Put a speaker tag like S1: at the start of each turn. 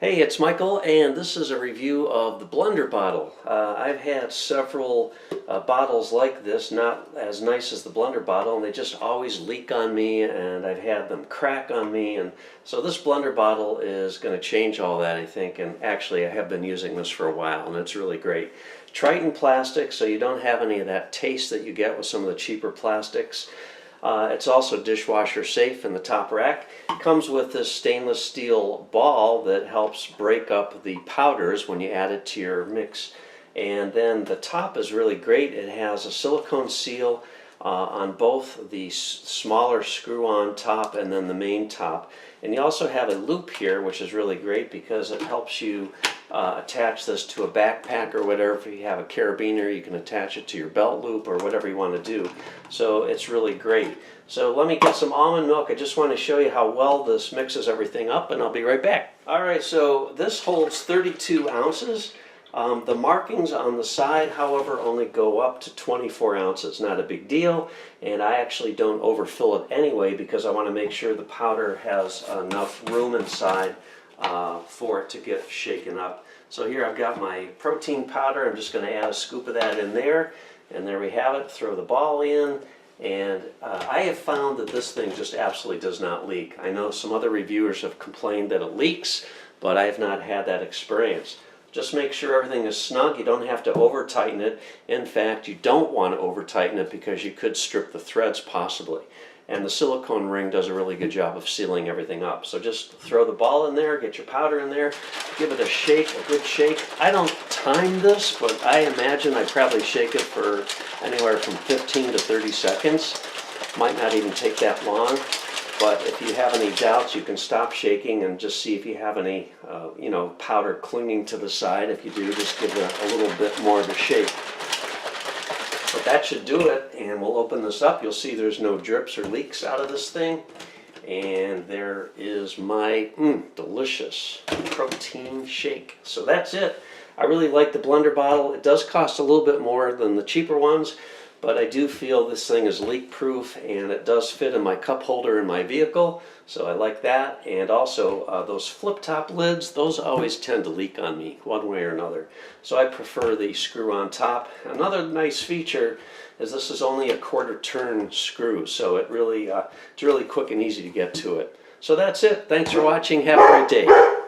S1: Hey, it's Michael, and this is a review of the BlenderBottle. I've had several bottles like this, not as nice as the BlenderBottle, and they just always leak on me, and I've had them crack on me, and so this BlenderBottle is going to change all that, I think, and actually I have been using this for a while, and it's really great. Triton plastic, so you don't have any of that taste that you get with some of the cheaper plastics. It's also dishwasher safe in the top rack. It comes with this stainless steel ball that helps break up the powders when you add it to your mix. And then the top is really great. It has a silicone seal on both the smaller screw-on top and then the main top. And you also have a loop here, which is really great because it helps you attach this to a backpack or whatever. If you have a carabiner, you can attach it to your belt loop or whatever you want to do. So it's really great. So let me get some almond milk. I just want to show you how well this mixes everything up, and I'll be right back. Alright, so this holds 32 ounces. The markings on the side, however, only go up to 24 ounces. Not a big deal, and I actually don't overfill it anyway because I want to make sure the powder has enough room inside for it to get shaken up. So here I've got my protein powder. I'm just going to add a scoop of that in there, and there we have it. Throw the ball in, and I have found that this thing just absolutely does not leak. I know some other reviewers have complained that it leaks, but I have not had that experience. Just make sure everything is snug. You don't have to over tighten it. In fact, you don't want to over tighten it because you could strip the threads possibly. And the silicone ring does a really good job of sealing everything up. So just throw the ball in there, get your powder in there, give it a shake, a good shake. I don't time this, but I imagine I probably shake it for anywhere from 15 to 30 seconds. Might not even take that long. But if you have any doubts, you can stop shaking and just see if you have any, powder clinging to the side. If you do, just give it a little bit more of a shake. But that should do it, and we'll open this up. You'll see there's no drips or leaks out of this thing. And there is my delicious protein shake. So that's it. I really like the BlenderBottle. It does cost a little bit more than the cheaper ones, but I do feel this thing is leak-proof, and it does fit in my cup holder in my vehicle, so I like that. And also, those flip-top lids, those always tend to leak on me, one way or another. So I prefer the screw-on top. Another nice feature is this is only a quarter-turn screw, so it's really quick and easy to get to it. So that's it. Thanks for watching. Have a great day.